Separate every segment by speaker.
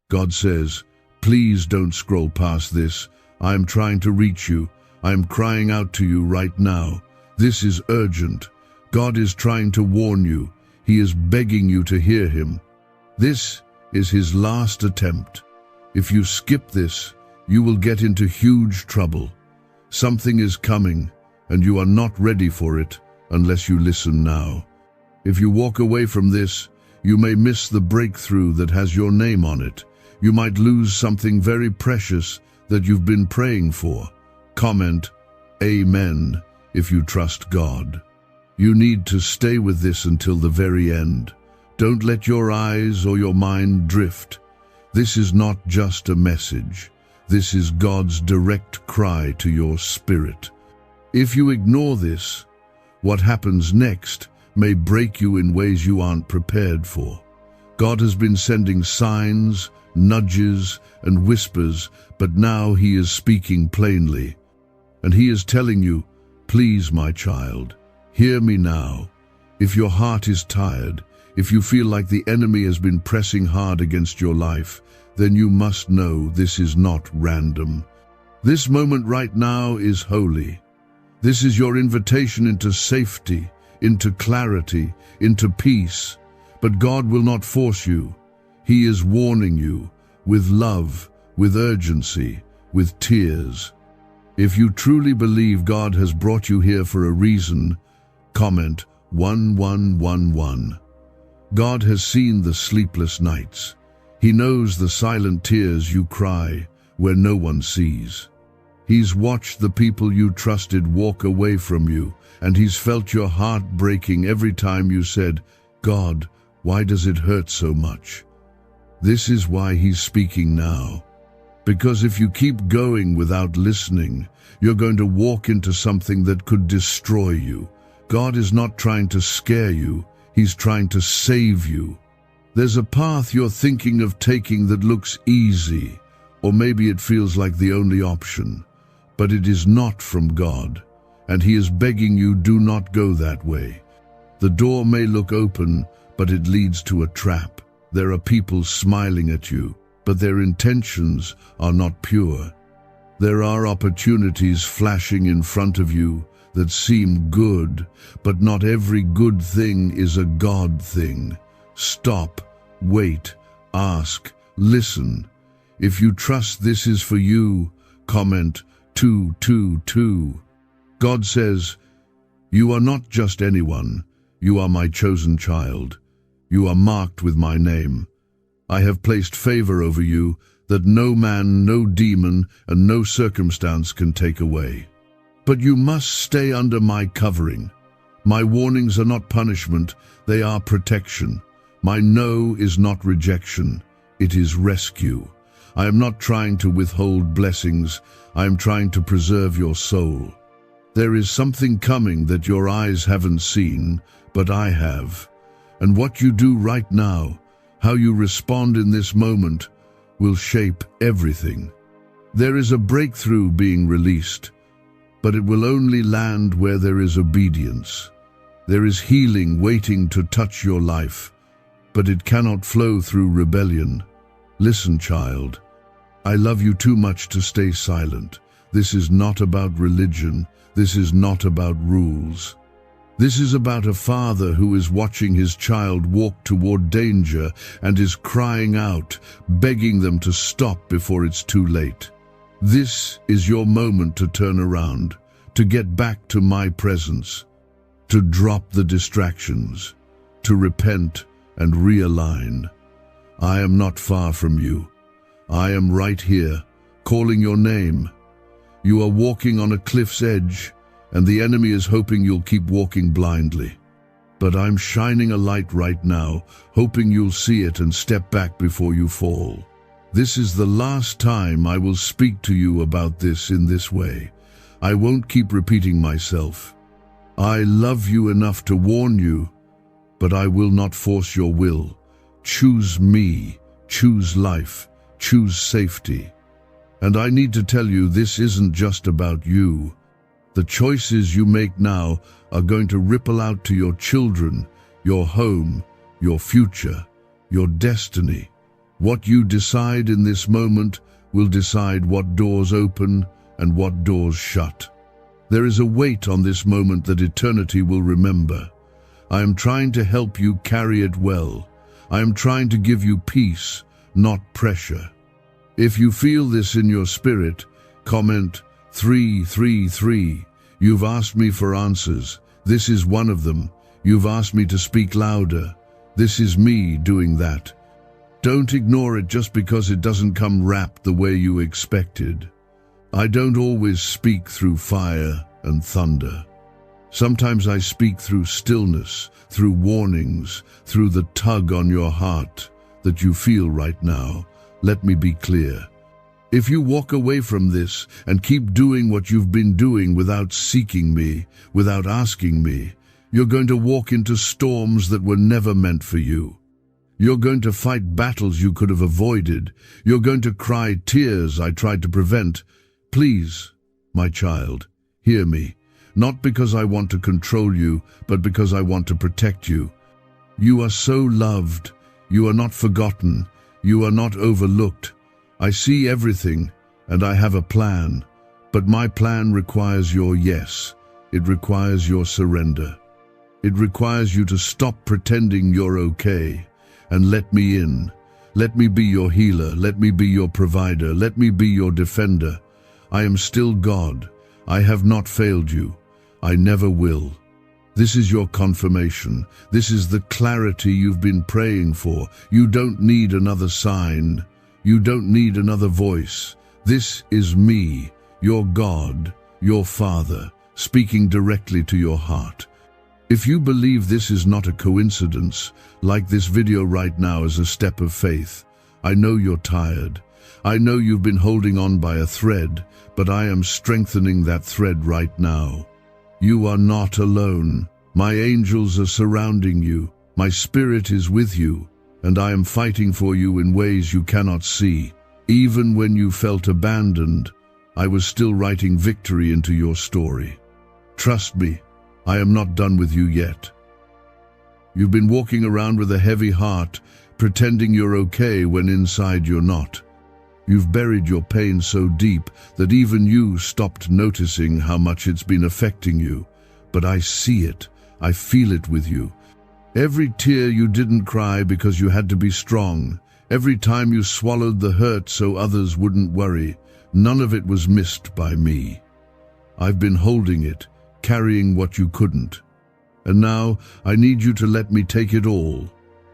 Speaker 1: God says, please don't scroll past this. I am trying to reach you. I am crying out to you right now. This is urgent. God is trying to warn you. He is begging you to hear him. This is his last attempt. If you skip this, you will get into huge trouble. Something is coming, and you are not ready for it unless you listen now. If you walk away from this, you may miss the breakthrough that has your name on it. You might lose something very precious that you've been praying for. Comment, Amen, if you trust God. You need to stay with this until the very end. Don't let your eyes or your mind drift. This is not just a message. This is God's direct cry to your spirit. If you ignore this, what happens next may break you in ways you aren't prepared for. God has been sending signs, nudges, and whispers, but now he is speaking plainly. And he is telling you, please, my child, hear me now. If your heart is tired, if you feel like the enemy has been pressing hard against your life, then you must know this is not random. This moment right now is holy. This is your invitation into safety, into clarity, into peace. But God will not force you. He is warning you with love, with urgency, with tears. If you truly believe God has brought you here for a reason, comment 1111. God has seen the sleepless nights. He knows the silent tears you cry where no one sees. He's watched the people you trusted walk away from you, and he's felt your heart breaking every time you said, God, why does it hurt so much? This is why he's speaking now. Because if you keep going without listening, you're going to walk into something that could destroy you. God is not trying to scare you, he's trying to save you. There's a path you're thinking of taking that looks easy, or maybe it feels like the only option, but it is not from God, and he is begging you, do not go that way. The door may look open, but it leads to a trap. There are people smiling at you, but their intentions are not pure. There are opportunities flashing in front of you that seem good, but not every good thing is a God thing. Stop, wait, ask, listen. If you trust this is for you, comment 222. God says, you are not just anyone, you are my chosen child. You are marked with my name. I have placed favor over you that no man, no demon, and no circumstance can take away. But you must stay under my covering. My warnings are not punishment, they are protection. My no is not rejection, it is rescue. I am not trying to withhold blessings, I am trying to preserve your soul. There is something coming that your eyes haven't seen, but I have. And what you do right now, how you respond in this moment, will shape everything. There is a breakthrough being released, but it will only land where there is obedience. There is healing waiting to touch your life, but it cannot flow through rebellion. Listen, child, I love you too much to stay silent. This is not about religion. This is not about rules. This is about a father who is watching his child walk toward danger and is crying out, begging them to stop before it's too late. This is your moment to turn around, to get back to my presence, to drop the distractions, to repent and realign. I am not far from you. I am right here, calling your name. You are walking on a cliff's edge, and the enemy is hoping you'll keep walking blindly. But I'm shining a light right now, hoping you'll see it and step back before you fall. This is the last time I will speak to you about this in this way. I won't keep repeating myself. I love you enough to warn you, but I will not force your will. Choose me, choose life, choose safety. And I need to tell you, this isn't just about you. The choices you make now are going to ripple out to your children, your home, your future, your destiny. What you decide in this moment will decide what doors open and what doors shut. There is a weight on this moment that eternity will remember. I am trying to help you carry it well. I am trying to give you peace, not pressure. If you feel this in your spirit, comment 333. You've asked me for answers. This is one of them. You've asked me to speak louder. This is me doing that. Don't ignore it just because it doesn't come wrapped the way you expected. I don't always speak through fire and thunder. Sometimes I speak through stillness, through warnings, through the tug on your heart that you feel right now. Let me be clear. If you walk away from this and keep doing what you've been doing without seeking me, without asking me, you're going to walk into storms that were never meant for you. You're going to fight battles you could have avoided. You're going to cry tears I tried to prevent. Please, my child, hear me. Not because I want to control you, but because I want to protect you. You are so loved. You are not forgotten. You are not overlooked. I see everything, and I have a plan. But my plan requires your yes. It requires your surrender. It requires you to stop pretending you're okay and let me in. Let me be your healer. Let me be your provider. Let me be your defender. I am still God. I have not failed you. I never will. This is your confirmation. This is the clarity you've been praying for. You don't need another sign. You don't need another voice. This is me, your God, your Father, speaking directly to your heart. If you believe this is not a coincidence, like this video right now is a step of faith, I know you're tired. I know you've been holding on by a thread, but I am strengthening that thread right now. You are not alone. My angels are surrounding you. My spirit is with you, and I am fighting for you in ways you cannot see. Even when you felt abandoned, I was still writing victory into your story. Trust me, I am not done with you yet. You've been walking around with a heavy heart, pretending you're okay when inside you're not. You've buried your pain so deep that even you stopped noticing how much it's been affecting you. But I see it. I feel it with you. Every tear you didn't cry because you had to be strong. Every time you swallowed the hurt so others wouldn't worry. None of it was missed by me. I've been holding it, carrying what you couldn't. And now I need you to let me take it all.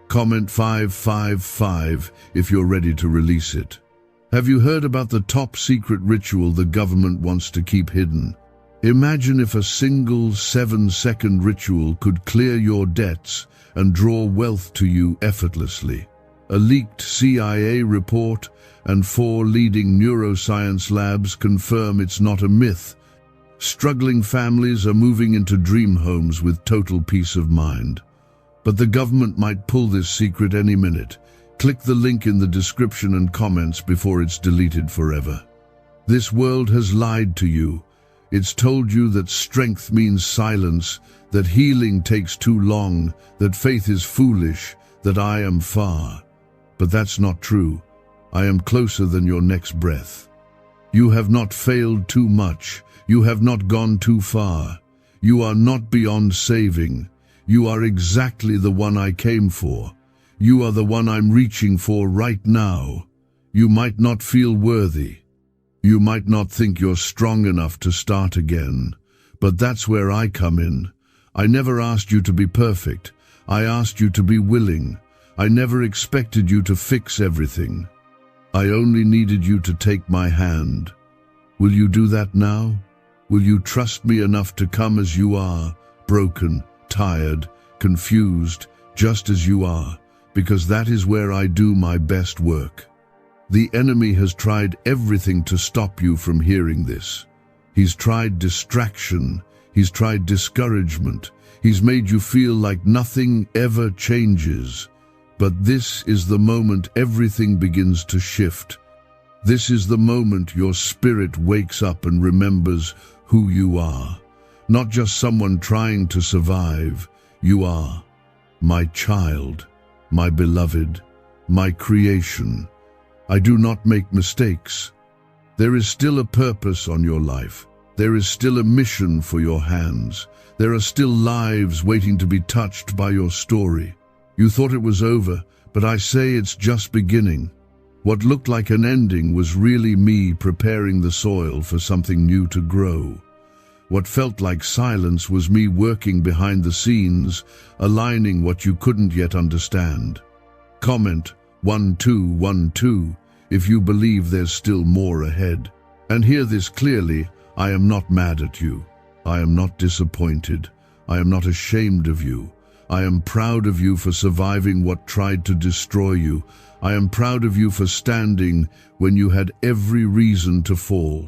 Speaker 1: Comment 555 if you're ready to release it. Have you heard about the top secret ritual the government wants to keep hidden? Imagine if a single 7-second ritual could clear your debts and draw wealth to you effortlessly. A leaked CIA report and 4 leading neuroscience labs confirm it's not a myth. Struggling families are moving into dream homes with total peace of mind. But the government might pull this secret any minute. Click the link in the description and comments before it's deleted forever. This world has lied to you. It's told you that strength means silence, that healing takes too long, that faith is foolish, that I am far. But that's not true. I am closer than your next breath. You have not failed too much. You have not gone too far. You are not beyond saving. You are exactly the one I came for. You are the one I'm reaching for right now. You might not feel worthy. You might not think you're strong enough to start again. But that's where I come in. I never asked you to be perfect. I asked you to be willing. I never expected you to fix everything. I only needed you to take my hand. Will you do that now? Will you trust me enough to come as you are, broken, tired, confused, just as you are? Because that is where I do my best work. The enemy has tried everything to stop you from hearing this. He's tried distraction. He's tried discouragement. He's made you feel like nothing ever changes. But this is the moment everything begins to shift. This is the moment your spirit wakes up and remembers who you are. Not just someone trying to survive. You are my child, my beloved, my creation. I do not make mistakes. There is still a purpose on your life. There is still a mission for your hands. There are still lives waiting to be touched by your story. You thought it was over, but I say it's just beginning. What looked like an ending was really me preparing the soil for something new to grow. What felt like silence was me working behind the scenes, aligning what you couldn't yet understand. Comment 1212 if you believe there's still more ahead. And hear this clearly, I am not mad at you. I am not disappointed. I am not ashamed of you. I am proud of you for surviving what tried to destroy you. I am proud of you for standing when you had every reason to fall.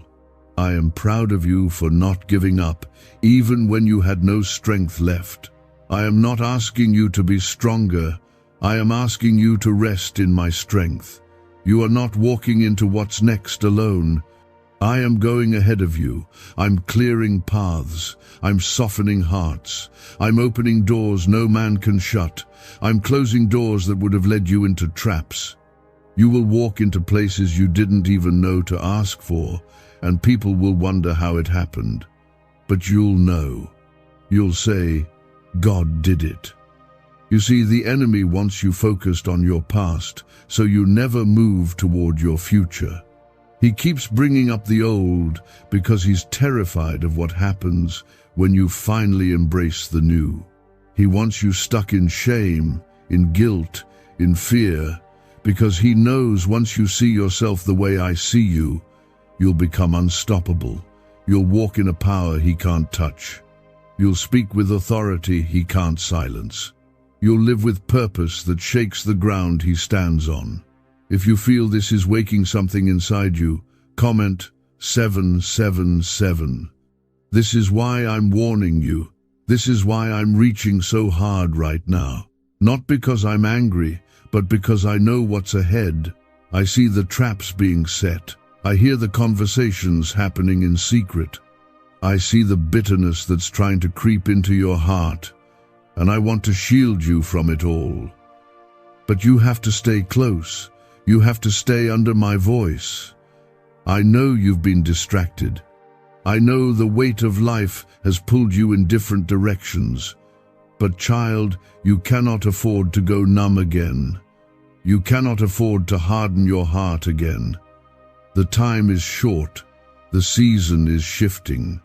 Speaker 1: I am proud of you for not giving up, even when you had no strength left. I am not asking you to be stronger. I am asking you to rest in my strength. You are not walking into what's next alone. I am going ahead of you. I'm clearing paths. I'm softening hearts. I'm opening doors no man can shut. I'm closing doors that would have led you into traps. You will walk into places you didn't even know to ask for, and people will wonder how it happened. But you'll know. You'll say, God did it. You see, the enemy wants you focused on your past, so you never move toward your future. He keeps bringing up the old because he's terrified of what happens when you finally embrace the new. He wants you stuck in shame, in guilt, in fear, because he knows once you see yourself the way I see you, you'll become unstoppable. You'll walk in a power he can't touch. You'll speak with authority he can't silence. You'll live with purpose that shakes the ground he stands on. If you feel this is waking something inside you, comment 777. This is why I'm warning you. This is why I'm reaching so hard right now. Not because I'm angry, but because I know what's ahead. I see the traps being set. I hear the conversations happening in secret. I see the bitterness that's trying to creep into your heart, and I want to shield you from it all. But you have to stay close. You have to stay under my voice. I know you've been distracted. I know the weight of life has pulled you in different directions. But child, you cannot afford to go numb again. You cannot afford to harden your heart again. The time is short. The season is shifting.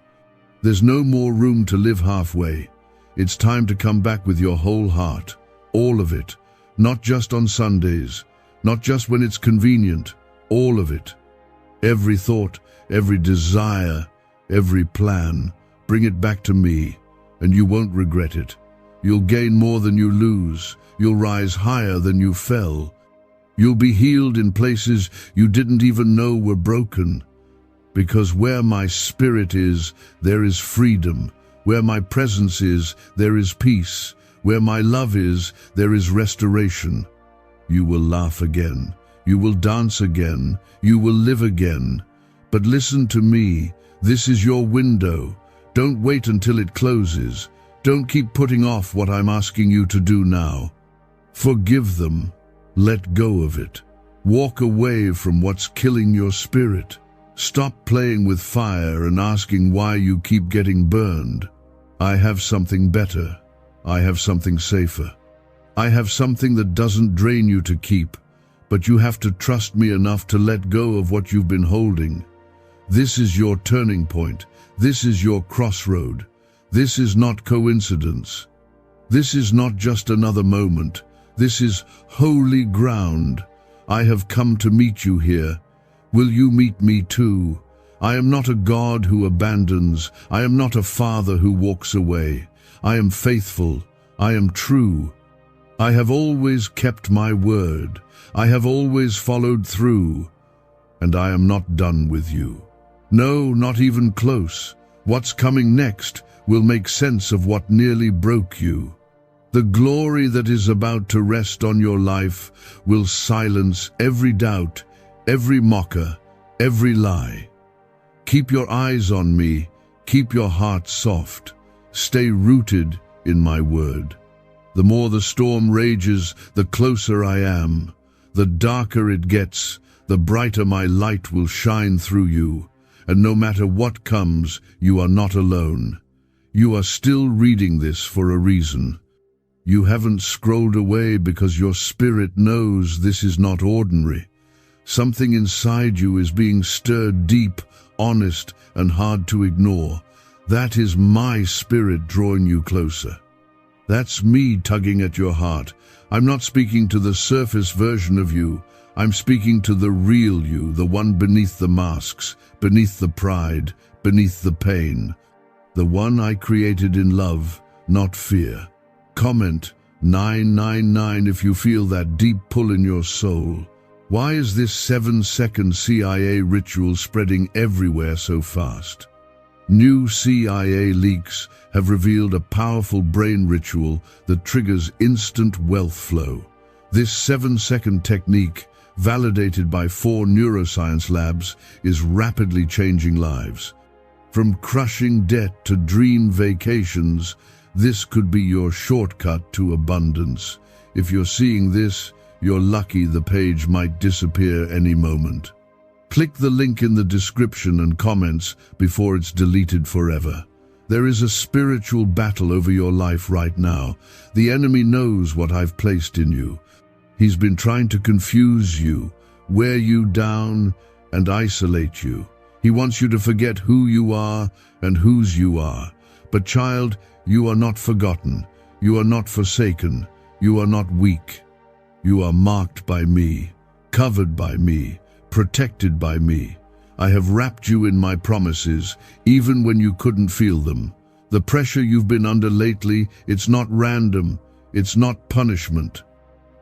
Speaker 1: There's no more room to live halfway. It's time to come back with your whole heart. All of it. Not just on Sundays. Not just when it's convenient, all of it. Every thought, every desire, every plan, bring it back to me, and you won't regret it. You'll gain more than you lose. You'll rise higher than you fell. You'll be healed in places you didn't even know were broken. Because where my spirit is, there is freedom. Where my presence is, there is peace. Where my love is, there is restoration. You will laugh again. You will dance again. You will live again. But listen to me. This is your window. Don't wait until it closes. Don't keep putting off what I'm asking you to do now. Forgive them. Let go of it. Walk away from what's killing your spirit. Stop playing with fire and asking why you keep getting burned. I have something better. I have something safer. I have something that doesn't drain you to keep, but you have to trust me enough to let go of what you've been holding. This is your turning point. This is your crossroad. This is not coincidence. This is not just another moment. This is holy ground. I have come to meet you here. Will you meet me too? I am not a God who abandons. I am not a father who walks away. I am faithful. I am true. I have always kept my word. I have always followed through. And I am not done with you. No, not even close. What's coming next will make sense of what nearly broke you. The glory that is about to rest on your life will silence every doubt, every mocker, every lie. Keep your eyes on me. Keep your heart soft. Stay rooted in my word. The more the storm rages, the closer I am. The darker it gets, the brighter my light will shine through you. And no matter what comes, you are not alone. You are still reading this for a reason. You haven't scrolled away because your spirit knows this is not ordinary. Something inside you is being stirred deep, honest, and hard to ignore. That is my spirit drawing you closer. That's me tugging at your heart. I'm not speaking to the surface version of you. I'm speaking to the real you, the one beneath the masks, beneath the pride, beneath the pain. The one I created in love, not fear. Comment 999 if you feel that deep pull in your soul. Why is this 7-second CIA ritual spreading everywhere so fast? New CIA leaks have revealed a powerful brain ritual that triggers instant wealth flow. This 7-second technique, validated by 4 neuroscience labs, is rapidly changing lives. From crushing debt to dream vacations, this could be your shortcut to abundance. If you're seeing this, you're lucky. The page might disappear any moment. Click the link in the description and comments before it's deleted forever. There is a spiritual battle over your life right now. The enemy knows what I've placed in you. He's been trying to confuse you, wear you down, and isolate you. He wants you to forget who you are and whose you are. But child, you are not forgotten. You are not forsaken. You are not weak. You are marked by me, covered by me, protected by me. I have wrapped you in my promises, even when you couldn't feel them. The pressure you've been under lately, it's not random. It's not punishment.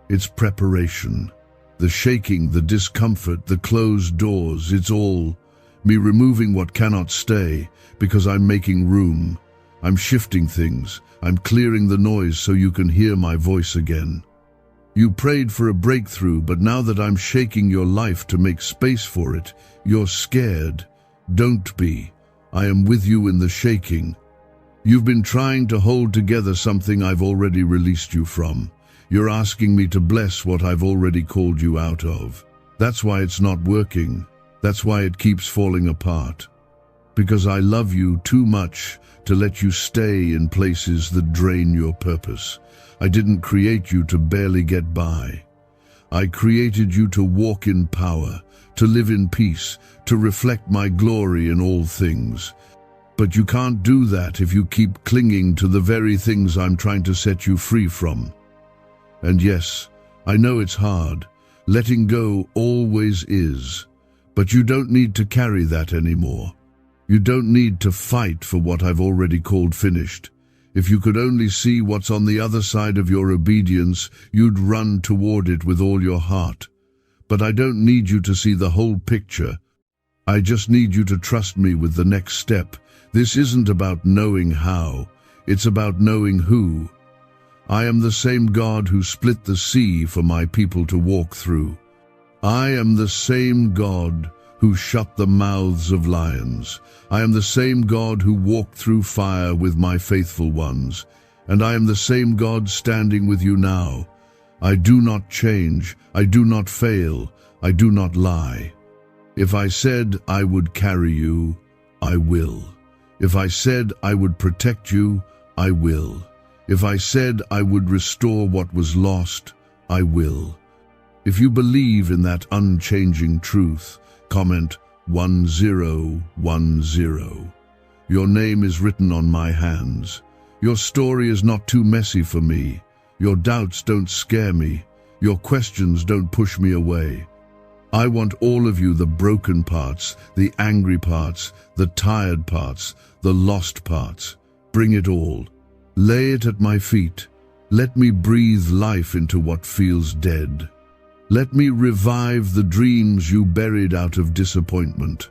Speaker 1: It's preparation. The shaking, the discomfort, the closed doors, it's all me removing what cannot stay, because I'm making room. I'm shifting things. I'm clearing the noise so you can hear my voice again. You prayed for a breakthrough, but now that I'm shaking your life to make space for it, you're scared. Don't be. I am with you in the shaking. You've been trying to hold together something I've already released you from. You're asking me to bless what I've already called you out of. That's why it's not working. That's why it keeps falling apart. Because I love you too much to let you stay in places that drain your purpose. I didn't create you to barely get by. I created you to walk in power, to live in peace, to reflect my glory in all things. But you can't do that if you keep clinging to the very things I'm trying to set you free from. And yes, I know it's hard. Letting go always is. But you don't need to carry that anymore. You don't need to fight for what I've already called finished. If you could only see what's on the other side of your obedience, you'd run toward it with all your heart. But I don't need you to see the whole picture. I just need you to trust me with the next step. This isn't about knowing how. It's about knowing who. I am the same God who split the sea for my people to walk through. I am the same God who shut the mouths of lions. I am the same God who walked through fire with my faithful ones. And I am the same God standing with you now. I do not change. I do not fail. I do not lie. If I said I would carry you, I will. If I said I would protect you, I will. If I said I would restore what was lost, I will. If you believe in that unchanging truth, comment 1010. Your name is written on my hands. Your story is not too messy for me. Your doubts don't scare me. Your questions don't push me away. I want all of you, the broken parts, the angry parts, the tired parts, the lost parts. Bring it all. Lay it at my feet. Let me breathe life into what feels dead. Let me revive the dreams you buried out of disappointment.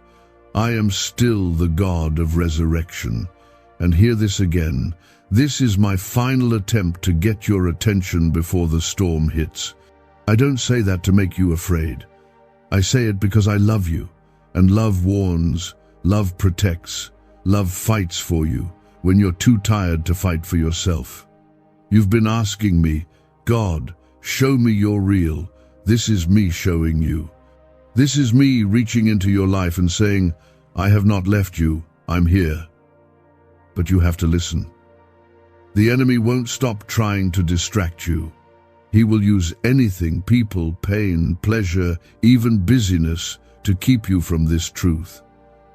Speaker 1: I am still the God of resurrection. And hear this again. This is my final attempt to get your attention before the storm hits. I don't say that to make you afraid. I say it because I love you. And love warns, love protects, love fights for you when you're too tired to fight for yourself. You've been asking me, God, show me you're real. This is me showing you. This is me reaching into your life and saying, I have not left you, I'm here. But you have to listen. The enemy won't stop trying to distract you. He will use anything, people, pain, pleasure, even busyness, to keep you from this truth.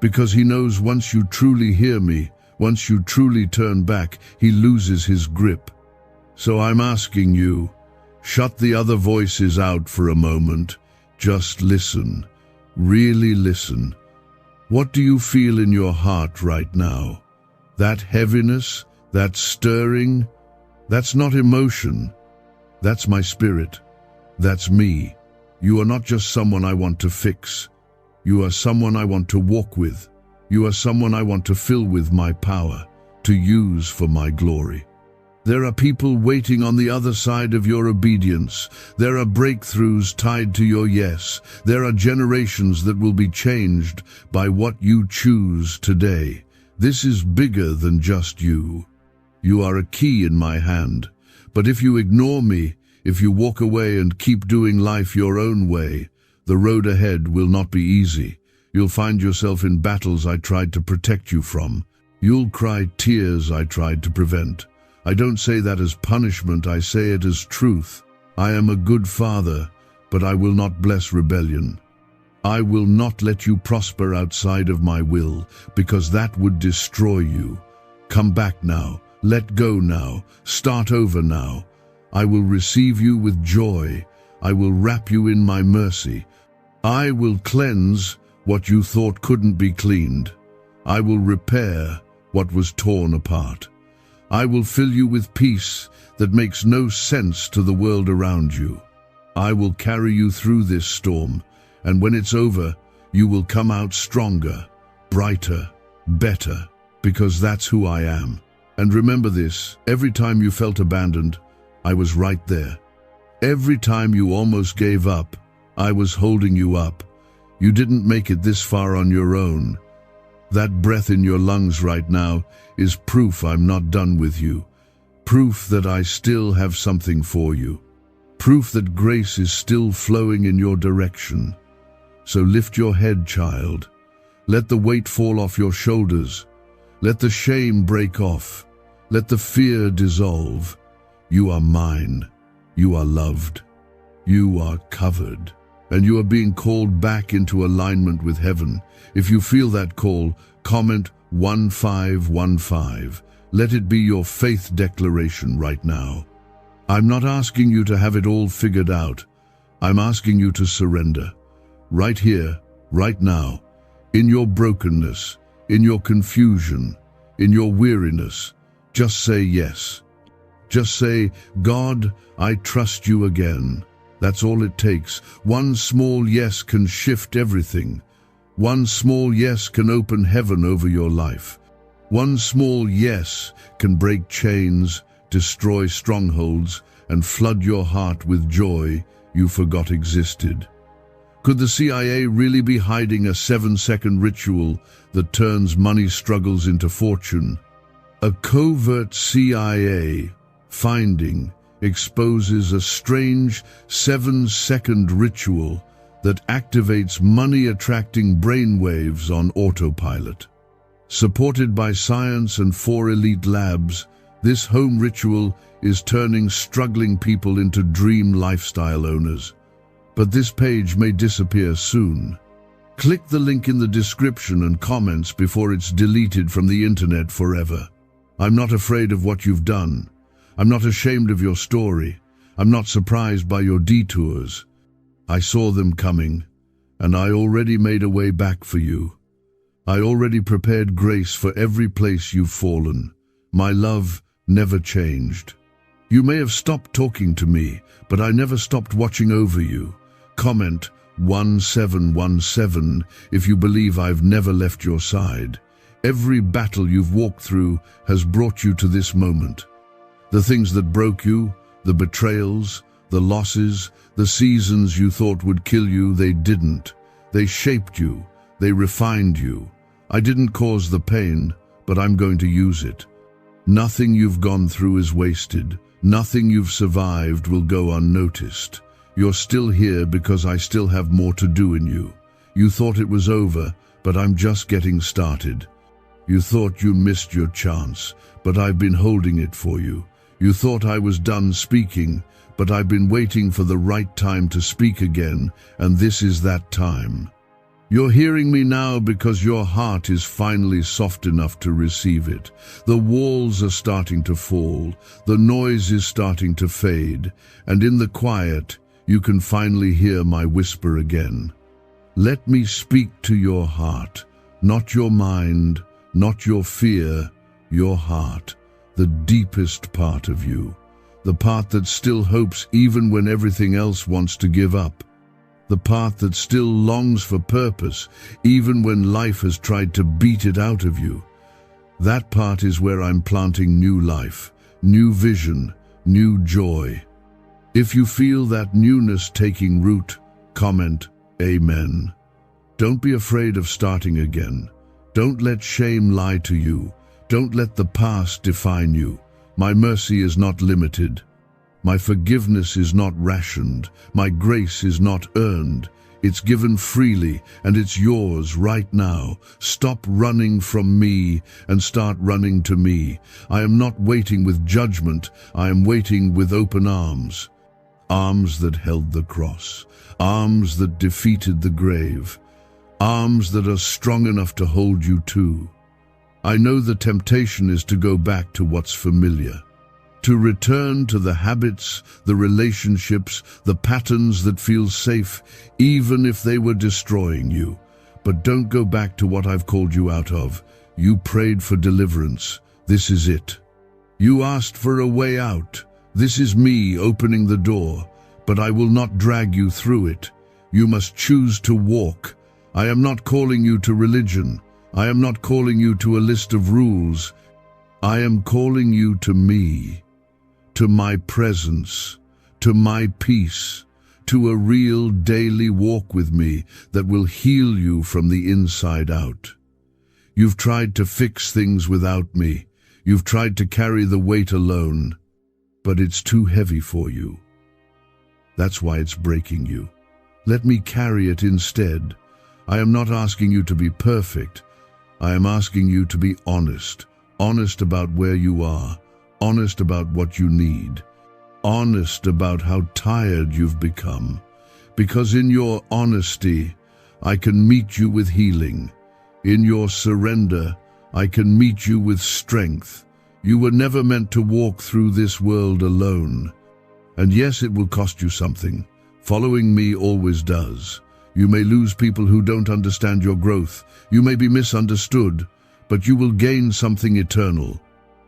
Speaker 1: Because he knows once you truly hear me, once you truly turn back, he loses his grip. So I'm asking you, shut the other voices out for a moment. Just listen. Really listen. What do you feel in your heart right now? That heaviness, that stirring, that's not emotion. That's my spirit. That's me. You are not just someone I want to fix. You are someone I want to walk with. You are someone I want to fill with my power, to use for my glory. There are people waiting on the other side of your obedience. There are breakthroughs tied to your yes. There are generations that will be changed by what you choose today. This is bigger than just you. You are a key in my hand. But if you ignore me, if you walk away and keep doing life your own way, the road ahead will not be easy. You'll find yourself in battles I tried to protect you from. You'll cry tears I tried to prevent. I don't say that as punishment, I say it as truth. I am a good father, but I will not bless rebellion. I will not let you prosper outside of my will, because that would destroy you. Come back now. Let go now. Start over now. I will receive you with joy. I will wrap you in my mercy. I will cleanse what you thought couldn't be cleaned. I will repair what was torn apart. I will fill you with peace that makes no sense to the world around you. I will carry you through this storm, and when it's over, you will come out stronger, brighter, better, because that's who I am. And remember this, every time you felt abandoned, I was right there. Every time you almost gave up, I was holding you up. You didn't make it this far on your own. That breath in your lungs right now is proof I'm not done with you. Proof that I still have something for you. Proof that grace is still flowing in your direction. So lift your head, child. Let the weight fall off your shoulders. Let the shame break off. Let the fear dissolve. You are mine. You are loved. You are covered. And you are being called back into alignment with heaven. If you feel that call, comment 1515. Let it be your faith declaration right now. I'm not asking you to have it all figured out. I'm asking you to surrender. Right here, right now, in your brokenness, in your confusion, in your weariness, just say yes. Just say, God, I trust you again. That's all it takes. One small yes can shift everything. One small yes can open heaven over your life. One small yes can break chains, destroy strongholds, and flood your heart with joy you forgot existed. Could the CIA really be hiding a 7-second ritual that turns money struggles into fortune? A covert CIA finding exposes a strange 7-second ritual that activates money-attracting brainwaves on autopilot. Supported by science and 4 elite labs, this home ritual is turning struggling people into dream lifestyle owners. But this page may disappear soon. Click the link in the description and comments before it's deleted from the internet forever. I'm not afraid of what you've done. I'm not ashamed of your story. I'm not surprised by your detours. I saw them coming, and I already made a way back for you. I already prepared grace for every place you've fallen. My love never changed. You may have stopped talking to me, but I never stopped watching over you. Comment 1717 if you believe I've never left your side. Every battle you've walked through has brought you to this moment. The things that broke you, the betrayals, the losses, the seasons you thought would kill you, they didn't. They shaped you. They refined you. I didn't cause the pain, but I'm going to use it. Nothing you've gone through is wasted. Nothing you've survived will go unnoticed. You're still here because I still have more to do in you. You thought it was over, but I'm just getting started. You thought you missed your chance, but I've been holding it for you. You thought I was done speaking, but I've been waiting for the right time to speak again, and this is that time. You're hearing me now because your heart is finally soft enough to receive it. The walls are starting to fall, the noise is starting to fade, and in the quiet, you can finally hear my whisper again. Let me speak to your heart, not your mind, not your fear, your heart, the deepest part of you, the part that still hopes even when everything else wants to give up, the part that still longs for purpose even when life has tried to beat it out of you. That part is where I'm planting new life, new vision, new joy. If you feel that newness taking root, comment, Amen. Don't be afraid of starting again. Don't let shame lie to you. Don't let the past define you. My mercy is not limited. My forgiveness is not rationed. My grace is not earned. It's given freely, and it's yours right now. Stop running from me and start running to me. I am not waiting with judgment. I am waiting with open arms. Arms that held the cross. Arms that defeated the grave. Arms that are strong enough to hold you too. I know the temptation is to go back to what's familiar, to return to the habits, the relationships, the patterns that feel safe, even if they were destroying you. But don't go back to what I've called you out of. You prayed for deliverance. This is it. You asked for a way out. This is me opening the door, but I will not drag you through it. You must choose to walk. I am not calling you to religion. I am not calling you to a list of rules. I am calling you to me, to my presence, to my peace, to a real daily walk with me that will heal you from the inside out. You've tried to fix things without me. You've tried to carry the weight alone, but it's too heavy for you. That's why it's breaking you. Let me carry it instead. I am not asking you to be perfect. I am asking you to be honest. Honest about where you are. Honest about what you need. Honest about how tired you've become. Because in your honesty, I can meet you with healing. In your surrender, I can meet you with strength. You were never meant to walk through this world alone. And yes, it will cost you something. Following me always does. You may lose people who don't understand your growth. You may be misunderstood, but you will gain something eternal.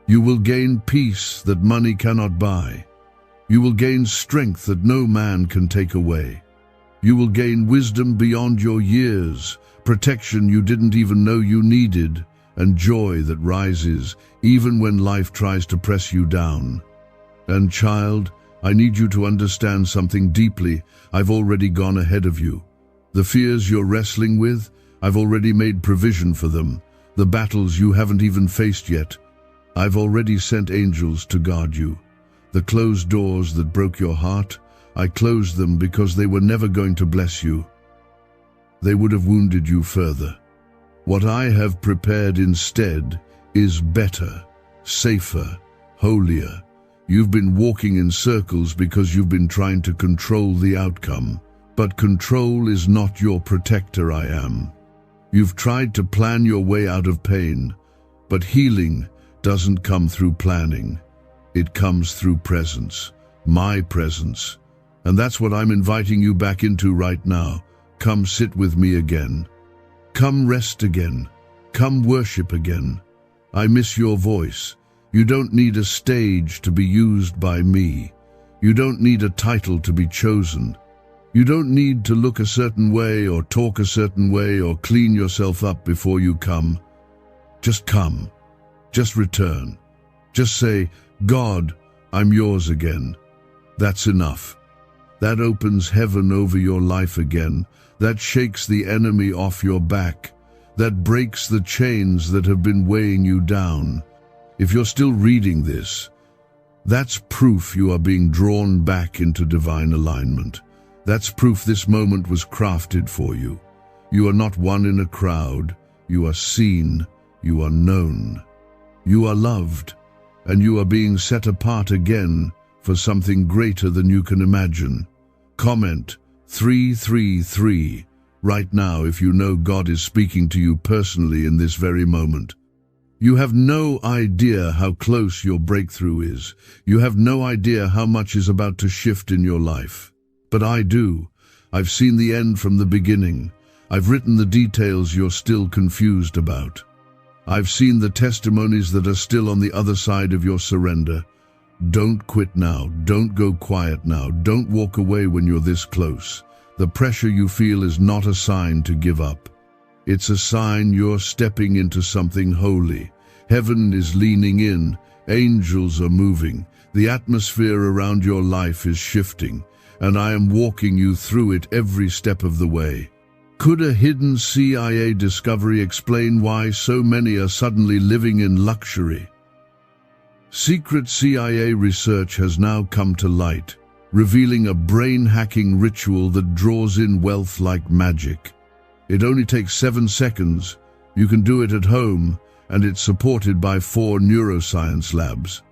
Speaker 1: You will gain peace that money cannot buy. You will gain strength that no man can take away. You will gain wisdom beyond your years, protection you didn't even know you needed, and joy that rises even when life tries to press you down. And child, I need you to understand something deeply. I've already gone ahead of you. The fears you're wrestling with, I've already made provision for them. The battles you haven't even faced yet, I've already sent angels to guard you. The closed doors that broke your heart, I closed them because they were never going to bless you. They would have wounded you further. What I have prepared instead is better, safer, holier. You've been walking in circles because you've been trying to control the outcome. But control is not your protector, I am. You've tried to plan your way out of pain, but healing doesn't come through planning. It comes through presence, my presence. And that's what I'm inviting you back into right now. Come sit with me again. Come rest again. Come worship again. I miss your voice. You don't need a stage to be used by me. You don't need a title to be chosen. You don't need to look a certain way or talk a certain way or clean yourself up before you come. Just come. Just return. Just say, God, I'm yours again. That's enough. That opens heaven over your life again. That shakes the enemy off your back. That breaks the chains that have been weighing you down. If you're still reading this, that's proof you are being drawn back into divine alignment. That's proof this moment was crafted for you. You are not one in a crowd. You are seen. You are known. You are loved. And you are being set apart again for something greater than you can imagine. Comment 333 right now if you know God is speaking to you personally in this very moment. You have no idea how close your breakthrough is. You have no idea how much is about to shift in your life. But I do. I've seen the end from the beginning. I've written the details you're still confused about. I've seen the testimonies that are still on the other side of your surrender. Don't quit now. Don't go quiet now. Don't walk away when you're this close. The pressure you feel is not a sign to give up. It's a sign you're stepping into something holy. Heaven is leaning in. Angels are moving. The atmosphere around your life is shifting, and I am walking you through it every step of the way. Could a hidden CIA discovery explain why so many are suddenly living in luxury? Secret CIA research has now come to light, revealing a brain-hacking ritual that draws in wealth like magic. It only takes 7 seconds. You can do it at home, and it's supported by 4 neuroscience labs.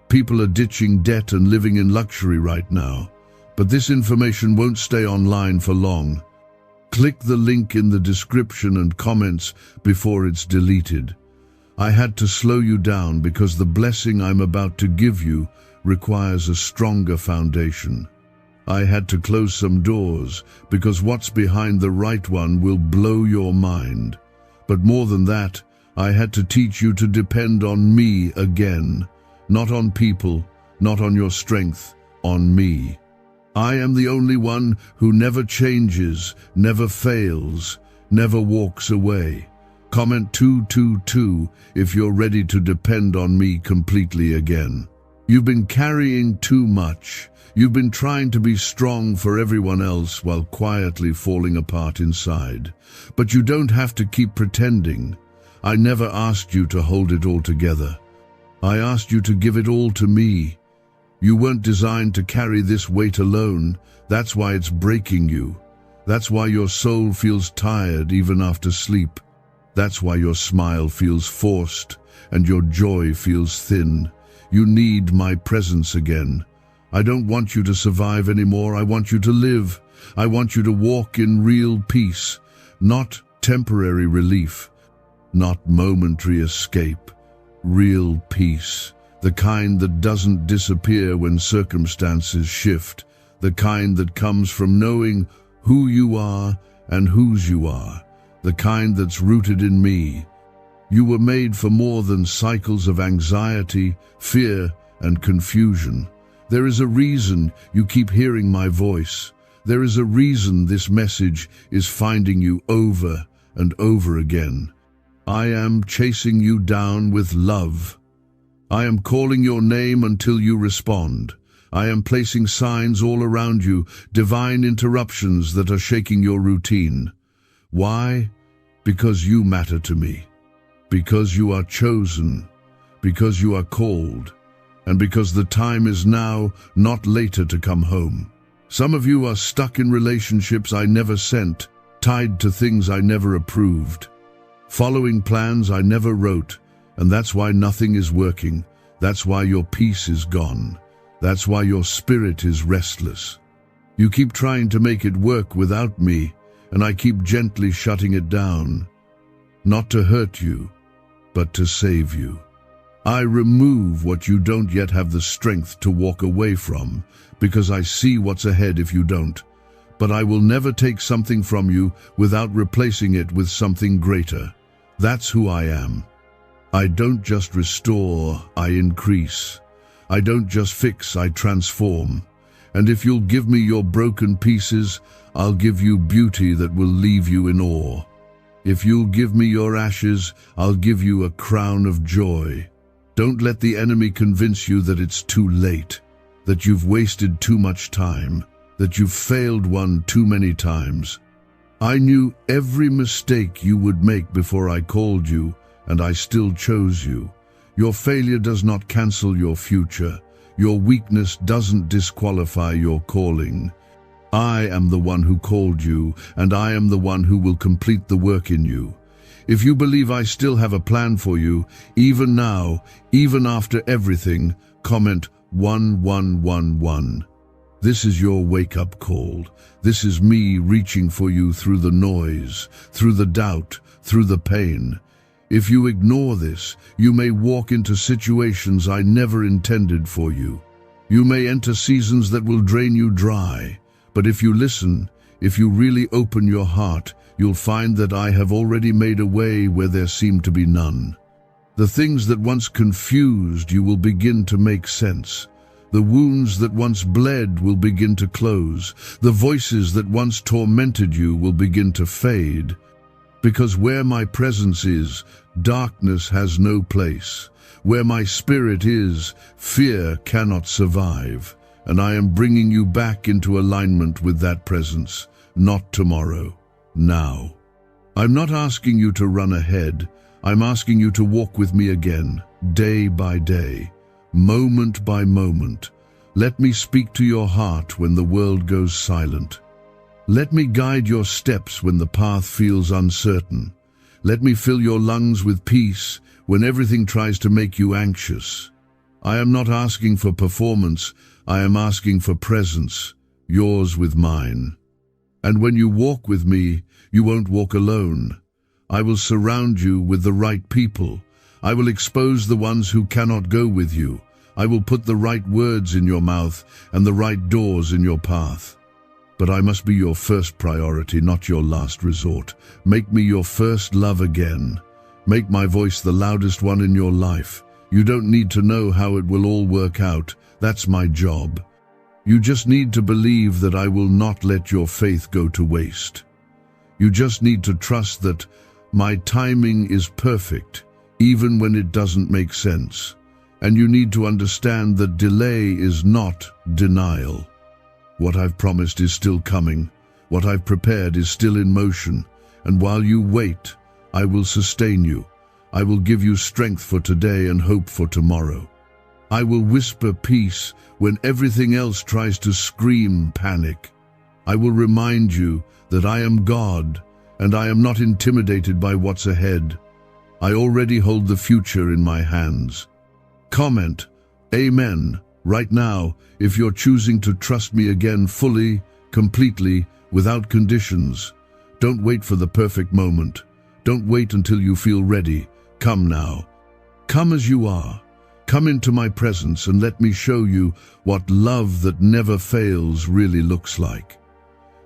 Speaker 1: People are ditching debt and living in luxury right now, but this information won't stay online for long. Click the link in the description and comments before it's deleted. I had to slow you down because the blessing I'm about to give you requires a stronger foundation. I had to close some doors because what's behind the right one will blow your mind. But more than that, I had to teach you to depend on me again. Not on people, not on your strength, on me. I am the only one who never changes, never fails, never walks away. Comment 222 if you're ready to depend on me completely again. You've been carrying too much. You've been trying to be strong for everyone else while quietly falling apart inside. But you don't have to keep pretending. I never asked you to hold it all together. I asked you to give it all to me. You weren't designed to carry this weight alone. That's why it's breaking you. That's why your soul feels tired even after sleep. That's why your smile feels forced and your joy feels thin. You need my presence again. I don't want you to survive anymore. I want you to live. I want you to walk in real peace, not temporary relief, not momentary escape. Real peace, the kind that doesn't disappear when circumstances shift, the kind that comes from knowing who you are and whose you are, the kind that's rooted in me. You were made for more than cycles of anxiety, fear, and confusion. There is a reason you keep hearing my voice. There is a reason this message is finding you over and over again. I am chasing you down with love. I am calling your name until you respond. I am placing signs all around you, divine interruptions that are shaking your routine. Why? Because you matter to me. Because you are chosen. Because you are called. And because the time is now, not later, to come home. Some of you are stuck in relationships I never sent, tied to things I never approved, following plans I never wrote, and that's why nothing is working. That's why your peace is gone. That's why your spirit is restless. You keep trying to make it work without me, and I keep gently shutting it down. Not to hurt you, but to save you. I remove what you don't yet have the strength to walk away from, because I see what's ahead if you don't. But I will never take something from you without replacing it with something greater. That's who I am. I don't just restore, I increase. I don't just fix, I transform. And if you'll give me your broken pieces, I'll give you beauty that will leave you in awe. If you'll give me your ashes, I'll give you a crown of joy. Don't let the enemy convince you that it's too late, that you've wasted too much time, that you've failed one too many times. I knew every mistake you would make before I called you, and I still chose you. Your failure does not cancel your future. Your weakness doesn't disqualify your calling. I am the one who called you, and I am the one who will complete the work in you. If you believe I still have a plan for you, even now, even after everything, comment 1111. This is your wake-up call. This is me reaching for you through the noise, through the doubt, through the pain. If you ignore this, you may walk into situations I never intended for you. You may enter seasons that will drain you dry. But if you listen, if you really open your heart, you'll find that I have already made a way where there seemed to be none. The things that once confused you will begin to make sense. The wounds that once bled will begin to close. The voices that once tormented you will begin to fade. Because where my presence is, darkness has no place. Where my spirit is, fear cannot survive. And I am bringing you back into alignment with that presence, not tomorrow, now. I'm not asking you to run ahead. I'm asking you to walk with me again, day by day, moment by moment. Let me speak to your heart when the world goes silent. Let me guide your steps when the path feels uncertain. Let me fill your lungs with peace when everything tries to make you anxious. I am not asking for performance. I am asking for presence, yours with mine. And when you walk with me, you won't walk alone. I will surround you with the right people. I will expose the ones who cannot go with you. I will put the right words in your mouth and the right doors in your path. But I must be your first priority, not your last resort. Make me your first love again. Make my voice the loudest one in your life. You don't need to know how it will all work out. That's my job. You just need to believe that I will not let your faith go to waste. You just need to trust that my timing is perfect, even when it doesn't make sense. And you need to understand that delay is not denial. What I've promised is still coming. What I've prepared is still in motion. And while you wait, I will sustain you. I will give you strength for today and hope for tomorrow. I will whisper peace when everything else tries to scream panic. I will remind you that I am God, and I am not intimidated by what's ahead. I already hold the future in my hands. Comment, Amen, right now, if you're choosing to trust me again fully, completely, without conditions. Don't wait for the perfect moment. Don't wait until you feel ready. Come now. Come as you are. Come into my presence and let me show you what love that never fails really looks like.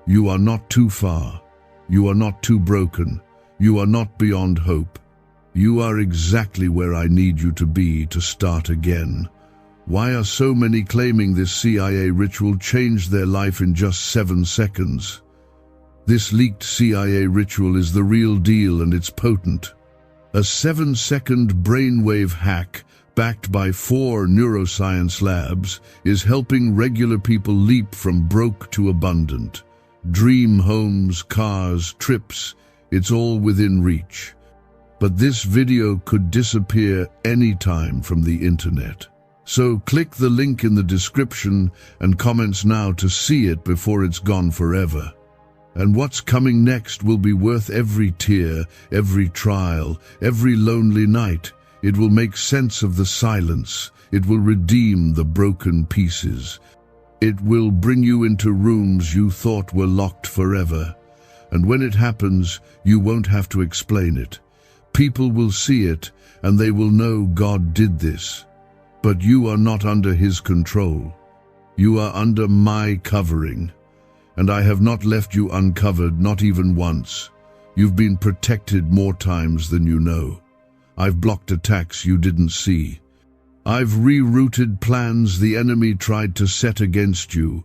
Speaker 1: You are not too far. You are not too broken. You are not beyond hope. You are exactly where I need you to be to start again. Why are so many claiming this CIA ritual changed their life in just 7 seconds? This leaked CIA ritual is the real deal, and it's potent. A 7-second brainwave hack backed by 4 neuroscience labs is helping regular people leap from broke to abundant. Dream homes, cars, trips, it's all within reach. But this video could disappear anytime from the internet. So click the link in the description and comments now to see it before it's gone forever. And what's coming next will be worth every tear, every trial, every lonely night. It will make sense of the silence. It will redeem the broken pieces. It will bring you into rooms you thought were locked forever. And when it happens, you won't have to explain it. People will see it, and they will know God did this. But you are not under His control. You are under my covering. And I have not left you uncovered, not even once. You've been protected more times than you know. I've blocked attacks you didn't see. I've rerouted plans the enemy tried to set against you.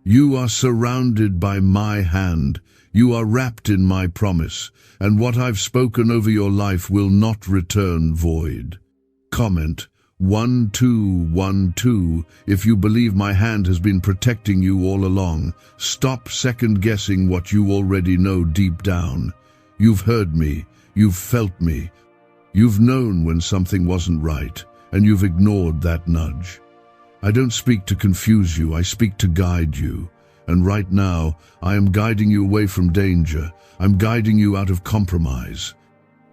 Speaker 1: You are surrounded by my hand. You are wrapped in my promise, and what I've spoken over your life will not return void. Comment 1212 if you believe my hand has been protecting you all along. Stop second-guessing what you already know deep down. You've heard me. You've felt me. You've known when something wasn't right, and you've ignored that nudge. I don't speak to confuse you. I speak to guide you. And right now, I am guiding you away from danger. I'm guiding you out of compromise.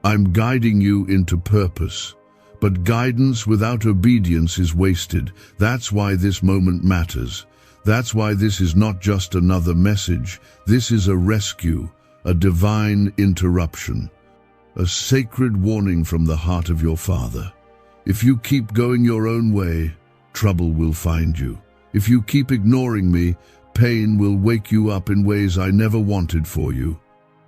Speaker 1: I'm guiding you into purpose. But guidance without obedience is wasted. That's why this moment matters. That's why this is not just another message. This is a rescue, a divine interruption, a sacred warning from the heart of your Father. If you keep going your own way, trouble will find you. If you keep ignoring me, pain will wake you up in ways I never wanted for you.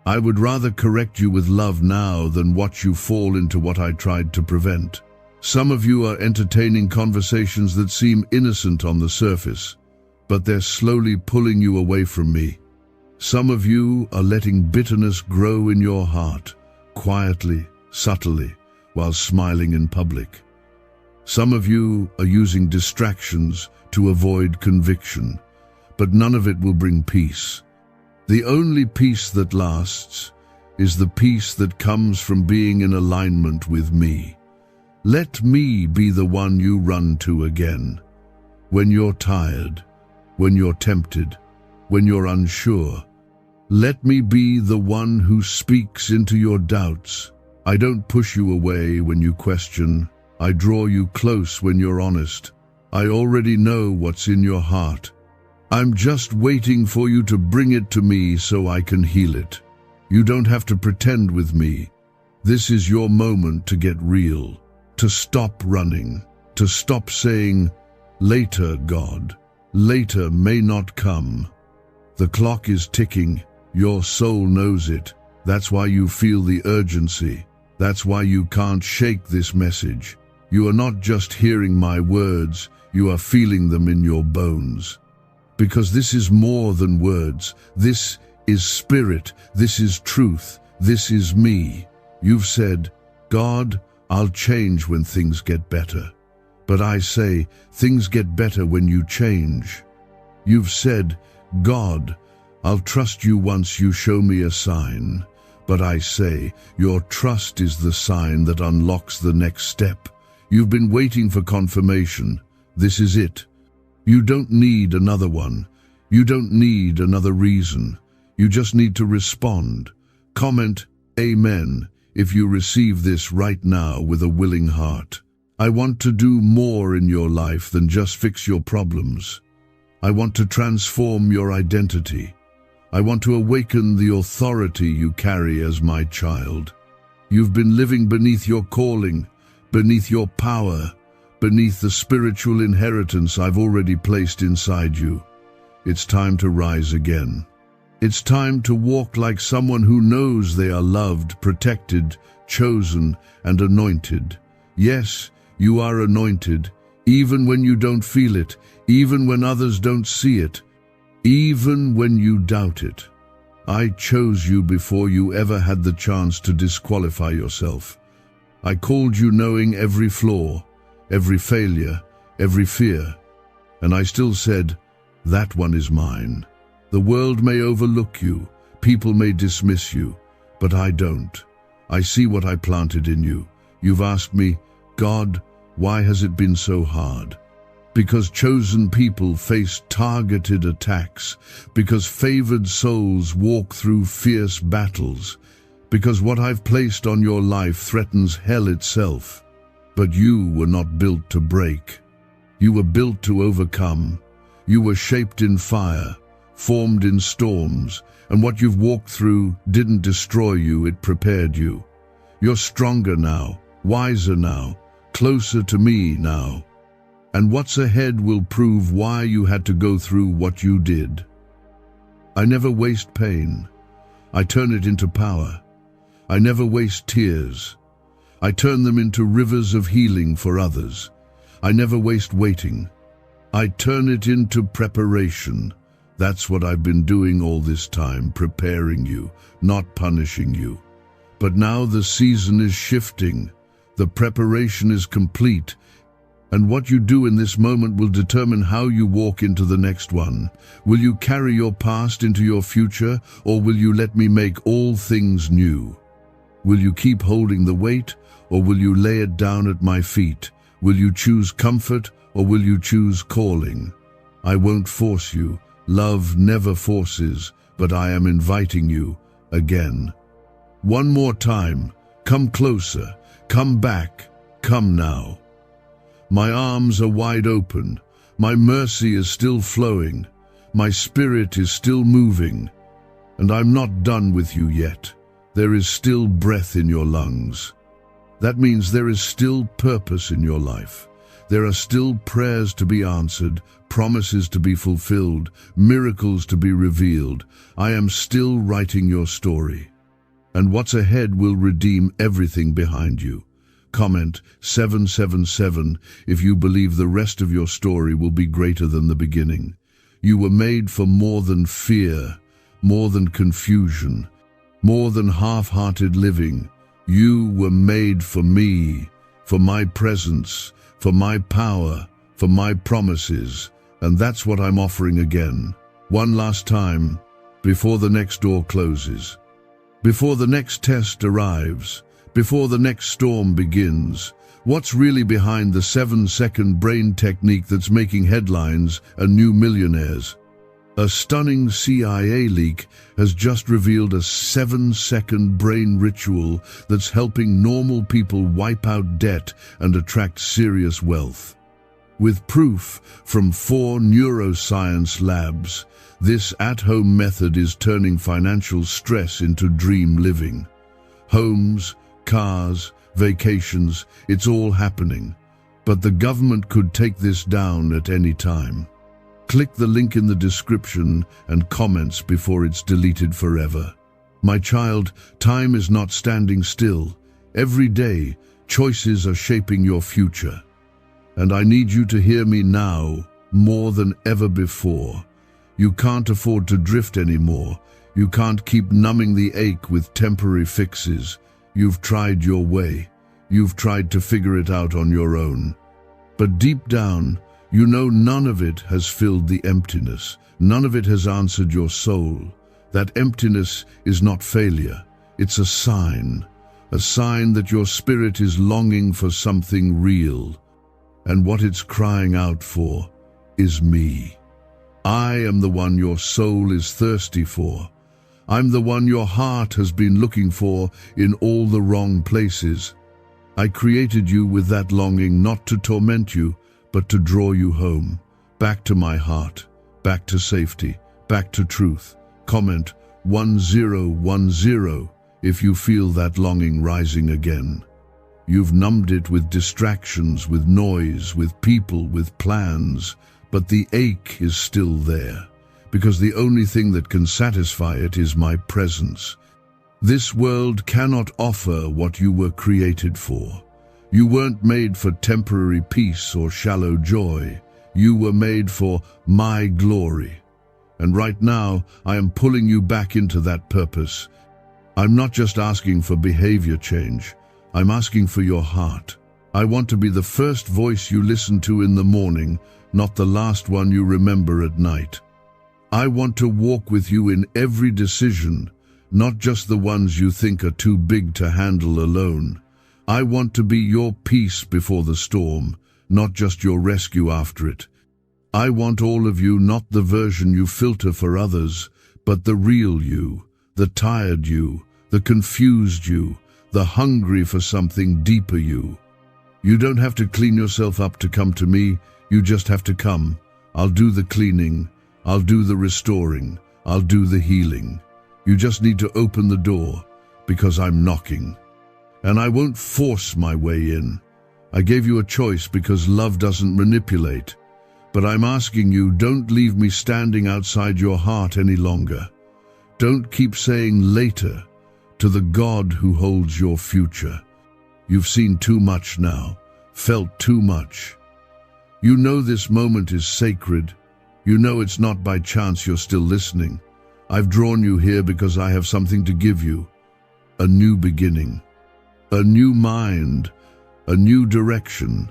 Speaker 1: I would rather correct you with love now than watch you fall into what I tried to prevent. Some of you are entertaining conversations that seem innocent on the surface, but they're slowly pulling you away from me. Some of you are letting bitterness grow in your heart, quietly, subtly, while smiling in public. Some of you are using distractions to avoid conviction, but none of it will bring peace. The only peace that lasts is the peace that comes from being in alignment with me. Let me be the one you run to again. When you're tired, when you're tempted, when you're unsure, let me be the one who speaks into your doubts. I don't push you away when you question. I draw you close when you're honest. I already know what's in your heart. I'm just waiting for you to bring it to me so I can heal it. You don't have to pretend with me. This is your moment to get real, to stop running, to stop saying, "Later, God." Later may not come. The clock is ticking. Your soul knows it. That's why you feel the urgency. That's why you can't shake this message. You are not just hearing my words, you are feeling them in your bones. Because this is more than words. This is spirit. This is truth. This is me. You've said, "God, I'll change when things get better." But I say, things get better when you change. You've said, "God, I'll trust you once you show me a sign." But I say, your trust is the sign that unlocks the next step. You've been waiting for confirmation. This is it. You don't need another one. You don't need another reason. You just need to respond. Comment, "Amen," if you receive this right now with a willing heart. I want to do more in your life than just fix your problems. I want to transform your identity. I want to awaken the authority you carry as my child. You've been living beneath your calling, beneath your power, beneath the spiritual inheritance I've already placed inside you. It's time to rise again. It's time to walk like someone who knows they are loved, protected, chosen, and anointed. Yes, you are anointed, even when you don't feel it, even when others don't see it, even when you doubt it. I chose you before you ever had the chance to disqualify yourself. I called you knowing every flaw, every failure, every fear. And I still said, "That one is mine." The world may overlook you, people may dismiss you, but I don't. I see what I planted in you. You've asked me, "God, why has it been so hard?" Because chosen people face targeted attacks, because favored souls walk through fierce battles, because what I've placed on your life threatens hell itself. But you were not built to break. You were built to overcome. You were shaped in fire, formed in storms, and what you've walked through didn't destroy you, it prepared you. You're stronger now, wiser now, closer to me now. And what's ahead will prove why you had to go through what you did. I never waste pain. I turn it into power. I never waste tears. I turn them into rivers of healing for others. I never waste waiting. I turn it into preparation. That's what I've been doing all this time, preparing you, not punishing you. But now the season is shifting. The preparation is complete. And what you do in this moment will determine how you walk into the next one. Will you carry your past into your future, or will you let me make all things new? Will you keep holding the weight, or will you lay it down at my feet? Will you choose comfort, or will you choose calling? I won't force you. Love never forces, but I am inviting you again. One more time, come closer, come back, come now. My arms are wide open, my mercy is still flowing, my spirit is still moving, and I'm not done with you yet. There is still breath in your lungs. That means there is still purpose in your life. There are still prayers to be answered, promises to be fulfilled, miracles to be revealed. I am still writing your story. And what's ahead will redeem everything behind you. Comment 777 if you believe the rest of your story will be greater than the beginning. You were made for more than fear, more than confusion, more than half-hearted living. You were made for me, for my presence, for my power, for my promises, and that's what I'm offering again. One last time, before the next door closes, before the next test arrives, before the next storm begins. What's really behind the 7-second brain technique that's making headlines and new millionaires? A stunning CIA leak has just revealed a 7-second brain ritual that's helping normal people wipe out debt and attract serious wealth. With proof from 4 neuroscience labs, this at-home method is turning financial stress into dream living. Homes, cars, vacations, it's all happening. But the government could take this down at any time. Click the link in the description and comments before it's deleted forever. My child, time is not standing still. Every day, choices are shaping your future. And I need you to hear me now more than ever before. You can't afford to drift anymore. You can't keep numbing the ache with temporary fixes. You've tried your way. You've tried to figure it out on your own. But deep down, you know none of it has filled the emptiness. None of it has answered your soul. That emptiness is not failure. It's a sign that your spirit is longing for something real. And what it's crying out for is me. I am the one your soul is thirsty for. I'm the one your heart has been looking for in all the wrong places. I created you with that longing not to torment you, but to draw you home, back to my heart, back to safety, back to truth. Comment 1010 if you feel that longing rising again. You've numbed it with distractions, with noise, with people, with plans, but the ache is still there, because the only thing that can satisfy it is my presence. This world cannot offer what you were created for. You weren't made for temporary peace or shallow joy. You were made for my glory. And right now, I am pulling you back into that purpose. I'm not just asking for behavior change. I'm asking for your heart. I want to be the first voice you listen to in the morning, not the last one you remember at night. I want to walk with you in every decision, not just the ones you think are too big to handle alone. I want to be your peace before the storm, not just your rescue after it. I want all of you, not the version you filter for others, but the real you, the tired you, the confused you, the hungry for something deeper you. You don't have to clean yourself up to come to me, you just have to come. I'll do the cleaning, I'll do the restoring, I'll do the healing. You just need to open the door, because I'm knocking. And I won't force my way in. I gave you a choice because love doesn't manipulate. But I'm asking you, don't leave me standing outside your heart any longer. Don't keep saying later to the God who holds your future. You've seen too much now, felt too much. You know this moment is sacred. You know it's not by chance you're still listening. I've drawn you here because I have something to give you. A new beginning. A new mind, a new direction.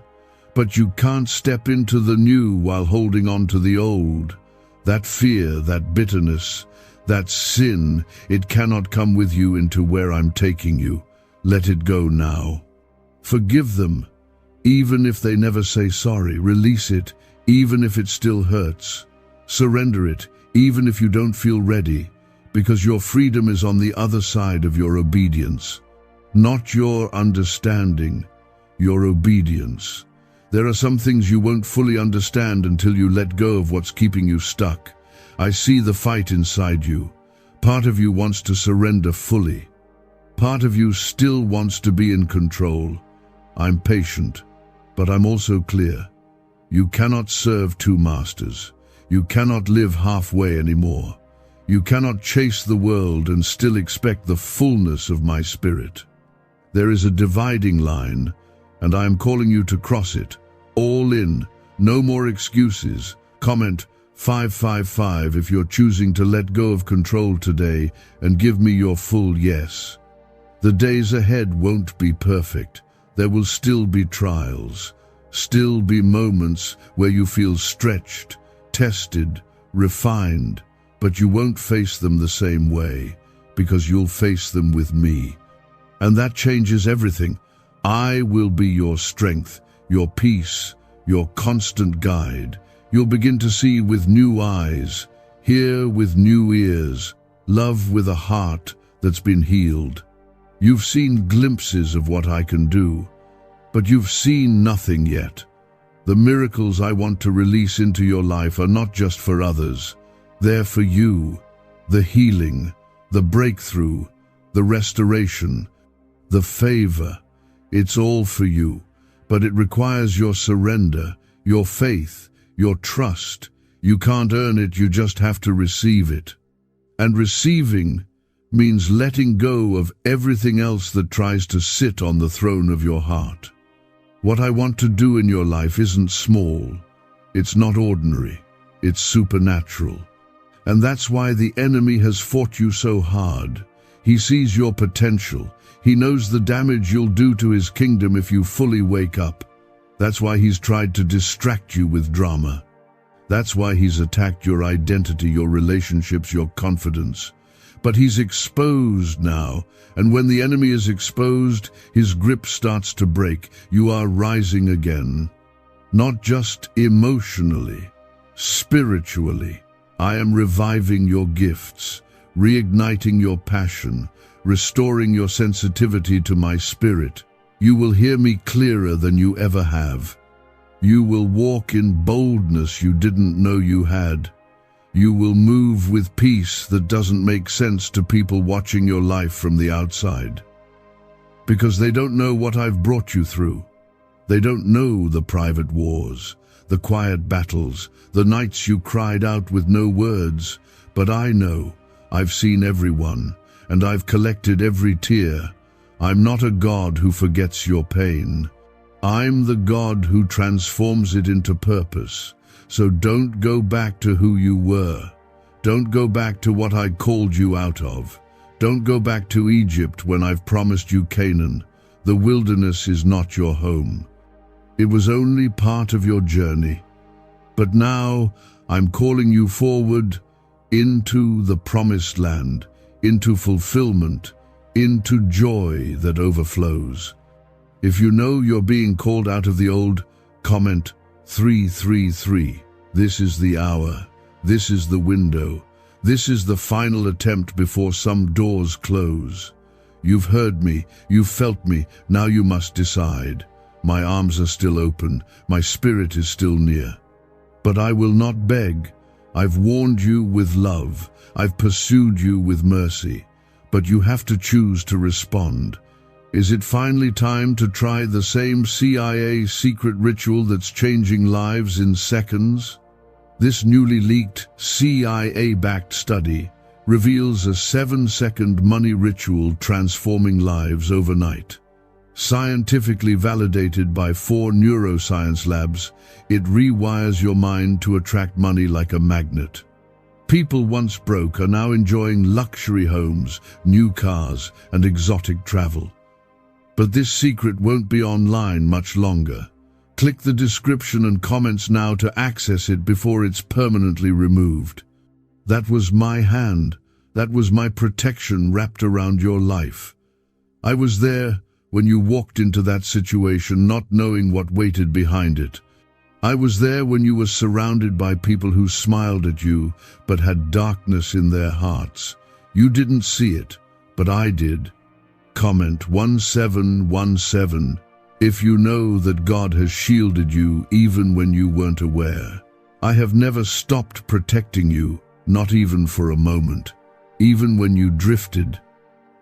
Speaker 1: But you can't step into the new while holding on to the old. That fear, that bitterness, that sin, it cannot come with you into where I'm taking you. Let it go now. Forgive them, even if they never say sorry. Release it, even if it still hurts. Surrender it, even if you don't feel ready, because your freedom is on the other side of your obedience. Not your understanding, your obedience. There are some things you won't fully understand until you let go of what's keeping you stuck. I see the fight inside you. Part of you wants to surrender fully. Part of you still wants to be in control. I'm patient, but I'm also clear. You cannot serve two masters. You cannot live halfway anymore. You cannot chase the world and still expect the fullness of my spirit. There is a dividing line, and I am calling you to cross it. All in, no more excuses. Comment 555 if you're choosing to let go of control today and give me your full yes. The days ahead won't be perfect. There will still be trials, still be moments where you feel stretched, tested, refined, but you won't face them the same way, because you'll face them with me. And that changes everything. I will be your strength, your peace, your constant guide. You'll begin to see with new eyes, hear with new ears, love with a heart that's been healed. You've seen glimpses of what I can do, but you've seen nothing yet. The miracles I want to release into your life are not just for others. They're for you. The healing, the breakthrough, the restoration, the favor. It's all for you, but it requires your surrender, your faith, your trust. You can't earn it, you just have to receive it. And receiving means letting go of everything else that tries to sit on the throne of your heart. What I want to do in your life isn't small. It's not ordinary. It's supernatural. And that's why the enemy has fought you so hard. He sees your potential. He knows the damage you'll do to his kingdom if you fully wake up. That's why he's tried to distract you with drama. That's why he's attacked your identity, your relationships, your confidence. But he's exposed now, and when the enemy is exposed, his grip starts to break. You are rising again. Not just emotionally, spiritually. I am reviving your gifts, reigniting your passion, restoring your sensitivity to my spirit. You will hear me clearer than you ever have. You will walk in boldness you didn't know you had. You will move with peace that doesn't make sense to people watching your life from the outside. Because they don't know what I've brought you through. They don't know the private wars, the quiet battles, the nights you cried out with no words. But I know. I've seen everyone, and I've collected every tear. I'm not a God who forgets your pain. I'm the God who transforms it into purpose. So don't go back to who you were. Don't go back to what I called you out of. Don't go back to Egypt when I've promised you Canaan. The wilderness is not your home. It was only part of your journey. But now I'm calling you forward into the promised land, into fulfillment, into joy that overflows. If you know you're being called out of the old, comment 333. This is the hour. This is the window. This is the final attempt before some doors close. You've heard me. You've felt me. Now you must decide. My arms are still open. My spirit is still near. But I will not beg. I've warned you with love. I've pursued you with mercy. But you have to choose to respond. Is it finally time to try the same CIA secret ritual that's changing lives in seconds? This newly leaked CIA-backed study reveals a 7-second money ritual transforming lives overnight. Scientifically validated by 4 neuroscience labs, it rewires your mind to attract money like a magnet. People once broke are now enjoying luxury homes, new cars, and exotic travel. But this secret won't be online much longer. Click the description and comments now to access it before it's permanently removed. That was my hand. That was my protection wrapped around your life. I was there when you walked into that situation, not knowing what waited behind it. I was there when you were surrounded by people who smiled at you but had darkness in their hearts. You didn't see it, but I did. Comment 1717 if you know that God has shielded you even when you weren't aware. I have never stopped protecting you, not even for a moment. Even when you drifted,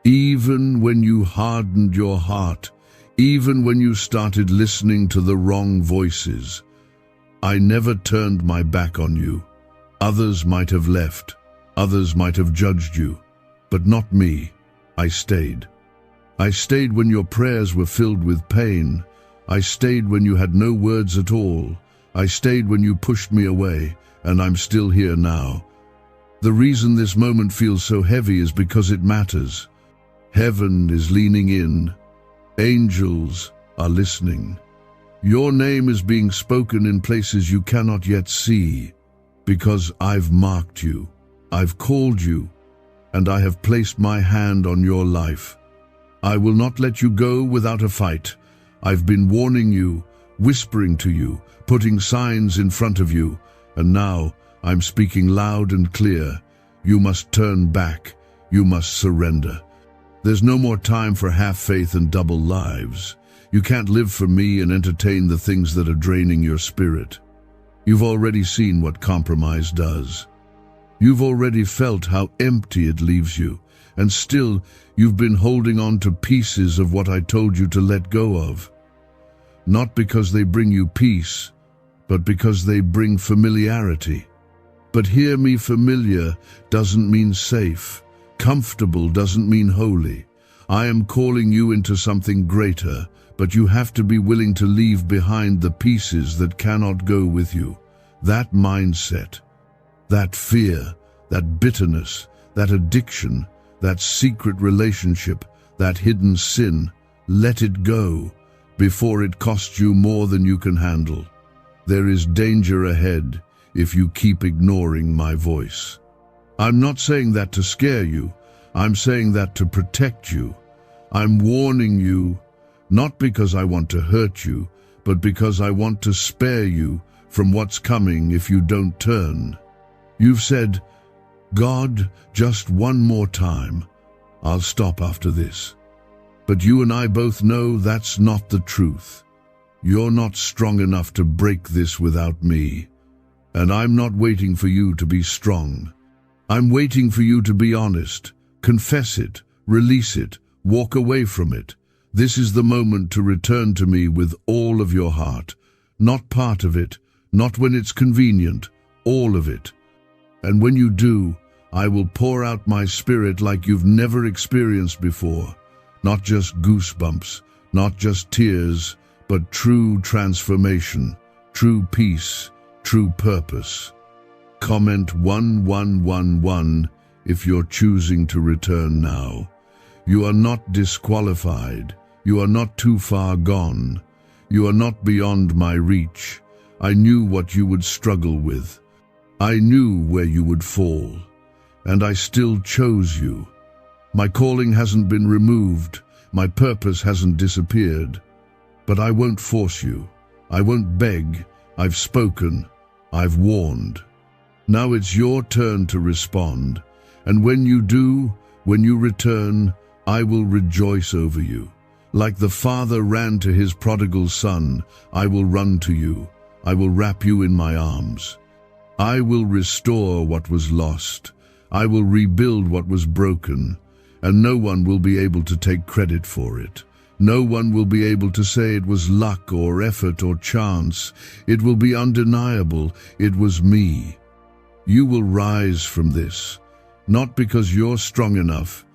Speaker 1: even when you hardened your heart, even when you started listening to the wrong voices. I never turned my back on you. Others might have left, others might have judged you, but not me. I stayed. I stayed when your prayers were filled with pain. I stayed when you had no words at all. I stayed when you pushed me away, and I'm still here now. The reason this moment feels so heavy is because it matters. Heaven is leaning in. Angels are listening. Your name is being spoken in places you cannot yet see, because I've marked you, I've called you, and I have placed my hand on your life. I will not let you go without a fight. I've been warning you, whispering to you, putting signs in front of you, and now I'm speaking loud and clear. You must turn back. You must surrender. There's no more time for half faith and double lives. You can't live for me and entertain the things that are draining your spirit. You've already seen what compromise does. You've already felt how empty it leaves you, and still you've been holding on to pieces of what I told you to let go of. Not because they bring you peace, but because they bring familiarity. But hear me, familiar doesn't mean safe. Comfortable doesn't mean holy. I am calling you into something greater, but you have to be willing to leave behind the pieces that cannot go with you. That mindset, that fear, that bitterness, that addiction, that secret relationship, that hidden sin, let it go before it costs you more than you can handle. There is danger ahead if you keep ignoring my voice. I'm not saying that to scare you. I'm saying that to protect you. I'm warning you, not because I want to hurt you, but because I want to spare you from what's coming if you don't turn. You've said, God, just one more time. I'll stop after this. But you and I both know that's not the truth. You're not strong enough to break this without me. And I'm not waiting for you to be strong. I'm waiting for you to be honest. Confess it, release it, walk away from it. This is the moment to return to me with all of your heart. Not part of it, not when it's convenient, all of it. And when you do, I will pour out my spirit like you've never experienced before. Not just goosebumps, not just tears, but true transformation, true peace, true purpose. Comment 1111 if you're choosing to return now. You are not disqualified. You are not too far gone. You are not beyond my reach. I knew what you would struggle with. I knew where you would fall. And I still chose you. My calling hasn't been removed. My purpose hasn't disappeared. But I won't force you. I won't beg. I've spoken. I've warned. Now it's your turn to respond. And when you do, when you return, I will rejoice over you. Like the father ran to his prodigal son, I will run to you. I will wrap you in my arms. I will restore what was lost. I will rebuild what was broken. And no one will be able to take credit for it. No one will be able to say it was luck or effort or chance. It will be undeniable. It was me. You will rise from this, not because you're strong enough,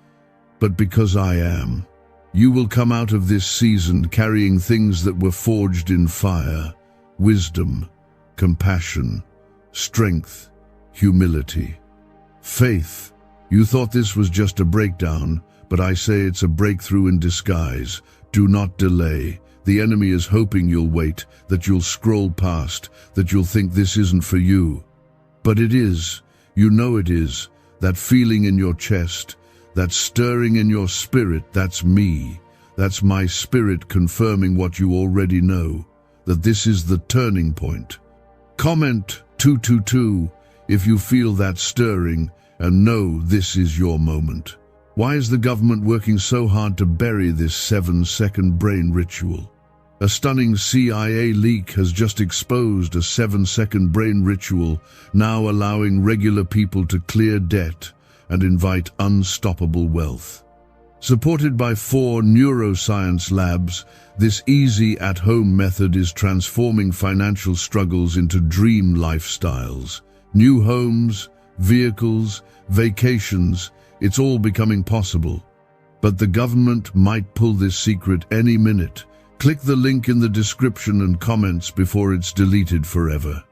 Speaker 1: but because I am. You will come out of this season carrying things that were forged in fire: wisdom, compassion, strength, humility, faith. You thought this was just a breakdown, but I say it's a breakthrough in disguise. Do not delay. The enemy is hoping you'll wait, that you'll scroll past, that you'll think this isn't for you. But it is. You know it is. That feeling in your chest, that stirring in your spirit, that's me. That's my spirit confirming what you already know. that this is the turning point. Comment 222 if you feel that stirring and know this is your moment. Why is the government working so hard to bury this 7-second brain ritual? A stunning CIA leak has just exposed a 7-second brain ritual, now allowing regular people to clear debt and invite unstoppable wealth. Supported by 4 neuroscience labs, this easy at-home method is transforming financial struggles into dream lifestyles. New homes, vehicles, vacations, it's all becoming possible. But the government might pull this secret any minute. Click the link in the description and comments before it's deleted forever.